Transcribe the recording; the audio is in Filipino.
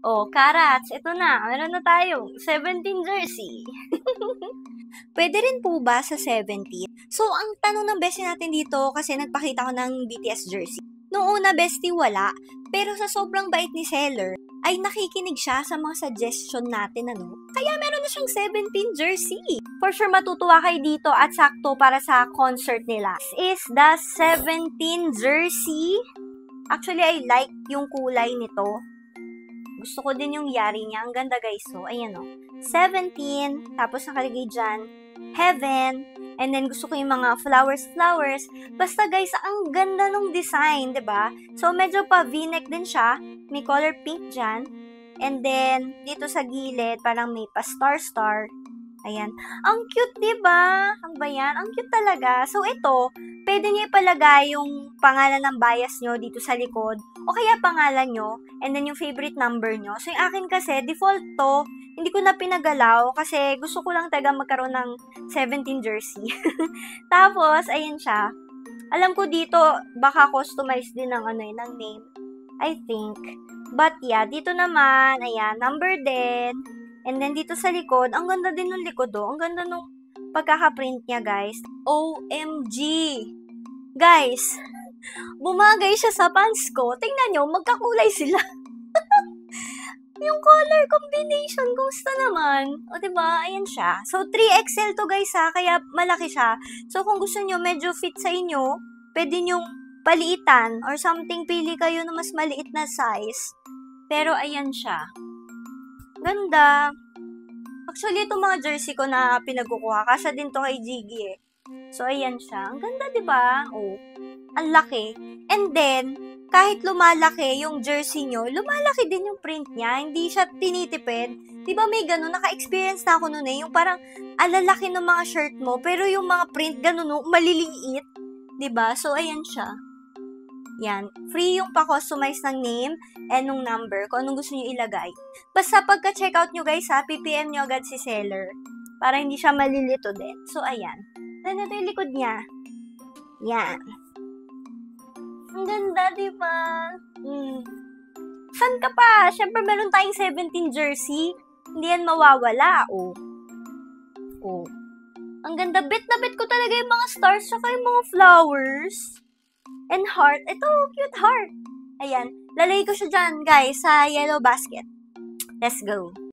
Oh, Karats, ito na. Meron na tayong 17 jersey. Pwede rin po ba sa 17? So, ang tanong ng bestie natin dito, kasi nagpakita ko ng BTS jersey. Noong una, bestie, wala. Pero sa sobrang bait ni seller, ay nakikinig siya sa mga suggestion natin, ano? Kaya meron na siyang 17 jersey. For sure, matutuwa kayo dito at sakto para sa concert nila. This is the 17 jersey. Actually, I like yung kulay nito. Gusto ko din yung yari niya. Ang ganda, guys. So, ayan o. 17. Tapos nakalagay dyan, Heaven. And then, gusto ko yung mga flowers. Basta, guys, ang ganda nung design, 'di ba? So, medyo pa V-neck din siya. May color pink dyan. And then, dito sa gilid, parang may pa star-star. Ayan. Ang cute, 'di ba? Ang bayan, ang cute talaga. So ito, pwede niyo ipalagay yung pangalan ng bias niyo dito sa likod o kaya pangalan niyo and then yung favorite number niyo. So yung akin kasi default to, hindi ko na pinagalaw kasi gusto ko lang talaga magkaroon ng 17 jersey. Tapos ayan siya. Alam ko dito baka customize din ng ng name. I think. But yeah, dito naman, ayan, number din. And then, dito sa likod, ang ganda din ng likod, oh. Ang ganda nung pagkaka-print niya, guys. OMG! Guys, bumagay siya sa pants ko. Tingnan nyo, magkakulay sila. Yung color combination, gusto naman. O, diba? Ayan siya. So, 3XL to, guys, ha. Kaya, malaki siya. So, kung gusto nyo, medyo fit sa inyo, pwede nyong paliitan or something, pili kayo na mas maliit na size. Pero, ayan siya. Ganda. Actually, itong mga jersey ko na pinagkukuha, kasya din to kay Jiggy eh. So, ayan siya. Ang ganda, diba? Oh, ang laki. And then, kahit lumalaki yung jersey nyo, lumalaki din yung print niya. Hindi siya tinitipid. Diba may ganun? Naka-experience na ako nun eh. Yung parang alalaki ng mga shirt mo, pero yung mga print ganun, no, maliliit. Diba? So, ayan siya. Yan. Free yung pa-customize ng name and ng number kung anong gusto nyo ilagay. Basta pagka-checkout nyo guys ha, PPM nyo agad si seller para hindi siya malilito din. So, ayan. Then, ito yung likod niya. Yan. Ang ganda, diba? San ka pa? Siyempre, meron tayong 17 jersey. Hindi yan mawawala. Oh. Ang ganda. Bet na bet ko talaga yung mga stars saka yung mga flowers. And heart. Ito, cute heart. Ayan. Lalagay ko siya dyan, guys, sa yellow basket. Let's go.